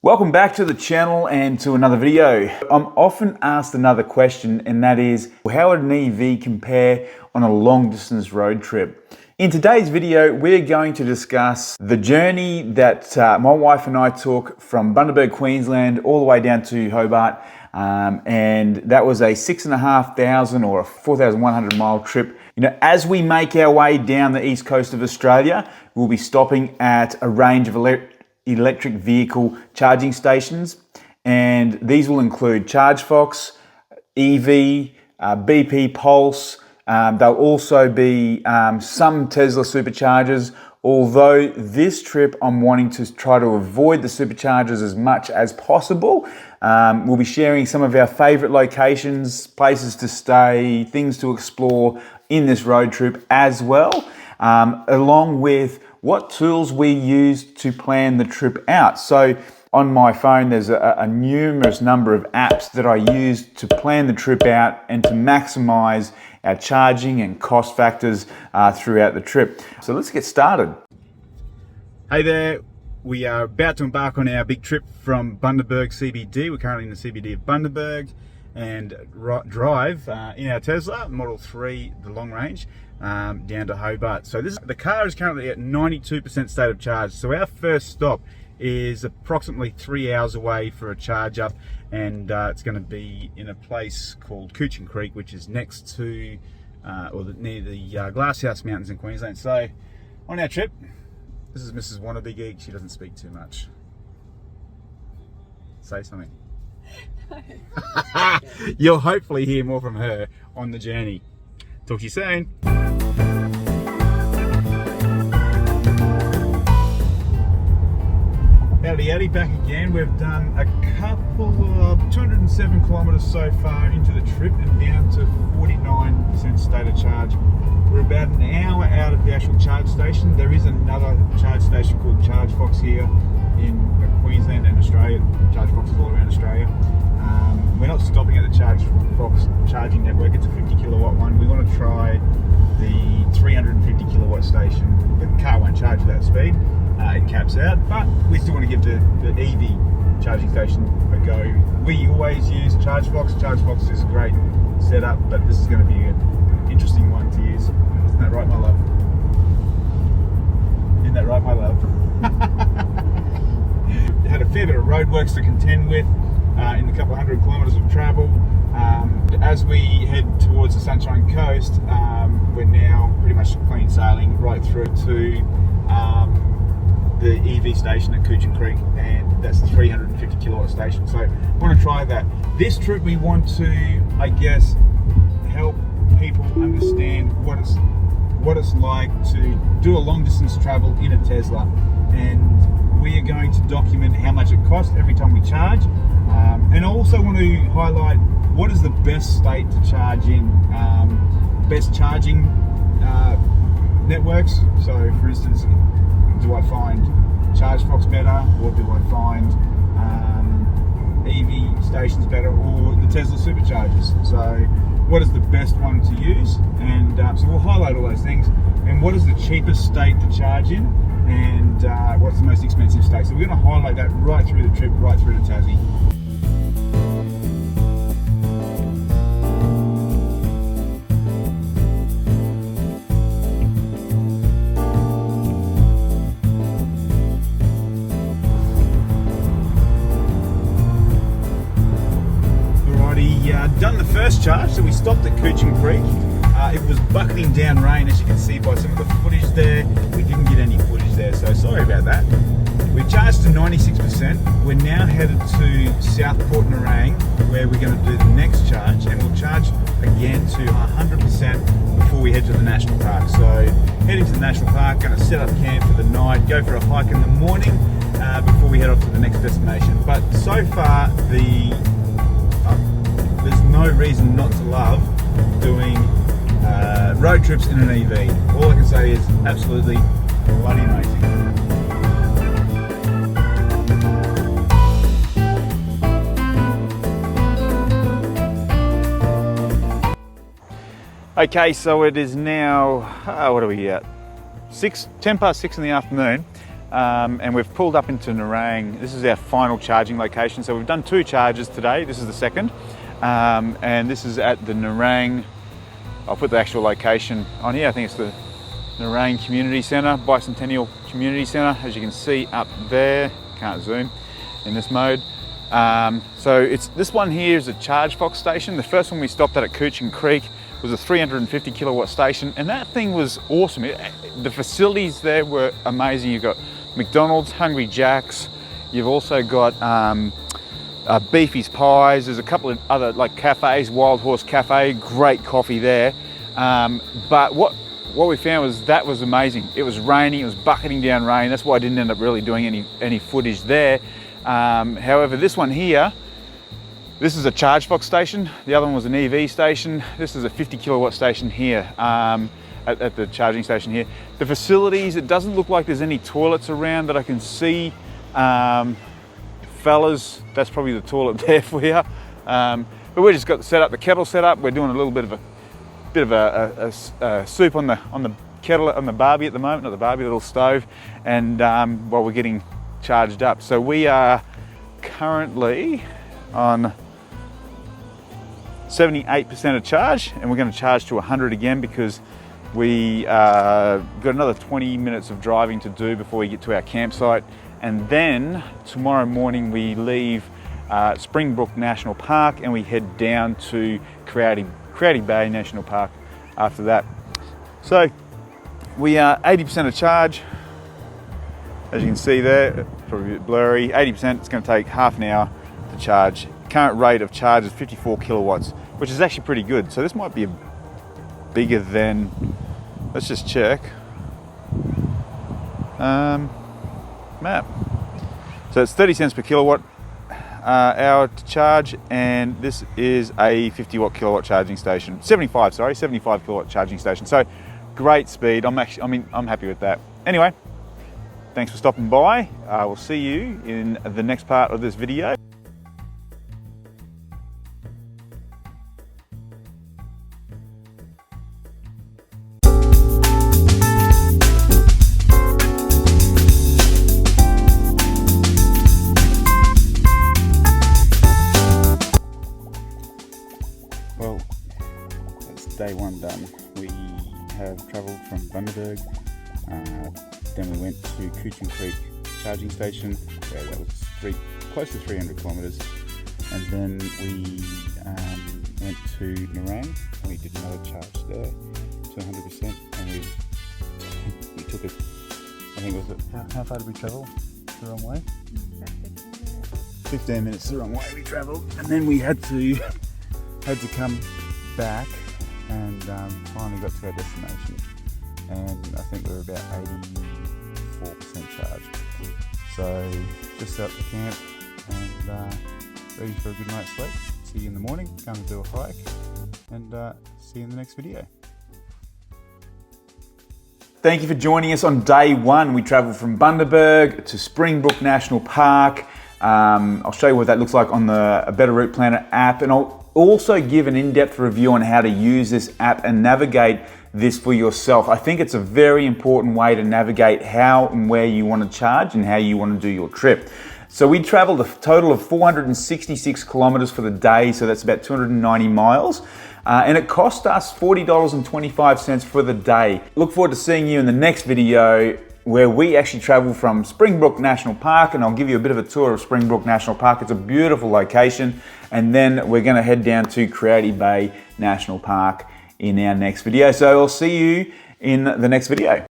Welcome back to the channel and to another video. I'm often asked another question, and that is, how would an EV compare on a long distance road trip? In today's video, we're going to discuss the journey that my wife and I took from Bundaberg, Queensland, all the way down to Hobart. And that was a 6,500 or a 4,100 mile trip. You know, as we make our way down the east coast of Australia, we'll be stopping at a range of electric vehicle charging stations, and these will include Chargefox, Evie, BP Pulse. There'll also be some Tesla Superchargers, although this trip I'm wanting to try to avoid the Superchargers as much as possible. We'll be sharing some of our favourite locations, places to stay, things to explore in this road trip as well, along with what tools we use to plan the trip out. So on my phone, there's a numerous number of apps that I use to plan the trip out and to maximize our charging and cost factors throughout the trip. So let's get started. Hey there, we are about to embark on our big trip from Bundaberg CBD. We're currently in the CBD of Bundaberg and drive in our Tesla Model 3, the long range, down to Hobart. So the car is currently at 92% state of charge. So our first stop is approximately 3 hours away for a charge up, and it's going to be in a place called Kuching Creek, which is next to near the Glasshouse Mountains in Queensland. So on our trip, this is Mrs. Wannabe Geek. She doesn't speak too much. Say something. No. You'll hopefully hear more from her on the journey. Talk to you soon. Howdy, back again. We've done a couple of 207 kilometres so far into the trip and down to 49% state of charge. We're about an hour out of the actual charge station. There is another charge station called Chargefox here in Queensland and Australia. Chargefox is all around Australia. We're not stopping at the Chargefox charging network. It's a 50 kilowatt one. We want to try the 350 kilowatt station. The car won't charge at that speed. It caps out, but we still want to give the Evie charging station a go. We always use Chargefox. Chargefox is a great setup, but this is going to be an interesting one to use. Isn't that right, my love? Isn't that right, my love? Had a fair bit of roadworks to contend with in the couple of hundred kilometres of travel. As we head towards the Sunshine Coast, we're now pretty much clean sailing right through to the EV station at Kuching Creek, and that's the 350 kilowatt station. So I want to try that. This trip we want to, I guess, help people understand what it's like to do a long distance travel in a Tesla, and we are going to document how much it costs every time we charge, and I also want to highlight what is the best state to charge in, best charging networks. So for instance, do I find Chargefox better, or do I find EV stations better, or the Tesla Superchargers? So what is the best one to use? And so we'll highlight all those things, and what is the cheapest state to charge in, and what's the most expensive state. So we're going to highlight that right through the trip, right through to Tassie. Done the first charge, so we stopped at Kuching Creek. It was bucketing down rain, as you can see by some of the footage there. We didn't get any footage there, so sorry about that. We charged to 96%. We're now headed to Southport Nerang, where we're going to do the next charge, and we'll charge again to 100% before we head to the national park. So heading to the national park, going to set up camp for the night, go for a hike in the morning before we head off to the next destination. But so far, there's no reason not to love doing road trips in an EV. All I can say is absolutely bloody amazing. Okay, so it is now, what are we at? 10 past 6 in the afternoon. and we've pulled up into Nerang. This is our final charging location. So we've done 2 charges today. This is the second, and this is at the Nerang. I'll put the actual location on here. I think it's the Nerang Community Centre, Bicentennial Community Centre, as you can see up there. Can't zoom in this mode. So it's this one here is a Chargefox station. The first one we stopped at Kuching Creek was a 350 kilowatt station, and that thing was awesome. The facilities there were amazing. You've got McDonald's, Hungry Jack's. You've also got Beefy's Pies. There's a couple of other like cafes, Wild Horse Cafe, great coffee there. But what we found was that was amazing. It was raining, it was bucketing down rain. That's why I didn't end up really doing any footage there. However, this one here, this is a Chargefox station. The other one was an Evie station. This is a 50 kilowatt station here at the charging station here. The facilities, it doesn't look like there's any toilets around that I can see. Fellas, that's probably the toilet there for you. But we just got the kettle set up. We're doing a little bit of a soup on the kettle, on the barbie at the moment, not the barbie, little stove, and while we're getting charged up. So we are currently on 78% of charge, and we're going to charge to 100 again because we got another 20 minutes of driving to do before we get to our campsite. And then tomorrow morning we leave Springbrook National Park and we head down to Creative Bay National Park after that. So we are 80% of charge. As you can see there, probably a bit blurry, 80%, it's going to take half an hour to charge. Current rate of charge is 54 kilowatts, which is actually pretty good. So this might be bigger than, let's just check. Map. So it's 30 cents per kilowatt hour to charge, and this is a 50 kilowatt charging station. 75 kilowatt charging station. So great speed. I'm happy with that. Anyway, thanks for stopping by. We'll see you in the next part of this video. Well, that's day one done. We have travelled from Bundaberg, then we went to Kuching Creek charging station. Yeah, that was close to 300 kilometres, and then we went to Nerang. We did another charge there to 100%, and we took it. I think it was how far did we travel the wrong way? 15 minutes the wrong way we travelled, and then we had to come back and finally got to our destination, and I think we were about 84% charged. So just out the camp and ready for a good night's sleep. See you in the morning, going to do a hike, and see you in the next video. Thank you for joining us on day one. We travelled from Bundaberg to Springbrook National Park. I'll show you what that looks like on the A Better Route Planner app, and I'll also give an in-depth review on how to use this app and navigate this for yourself. I think it's a very important way to navigate how and where you want to charge and how you want to do your trip. So we traveled a total of 466 kilometers for the day, so that's about 290 miles. And it cost us $40.25 for the day. Look forward to seeing you in the next video where we actually travel from Springbrook National Park, and I'll give you a bit of a tour of Springbrook National Park. It's a beautiful location, and then we're going to head down to Creative Bay National Park in our next video. So I'll see you in the next video.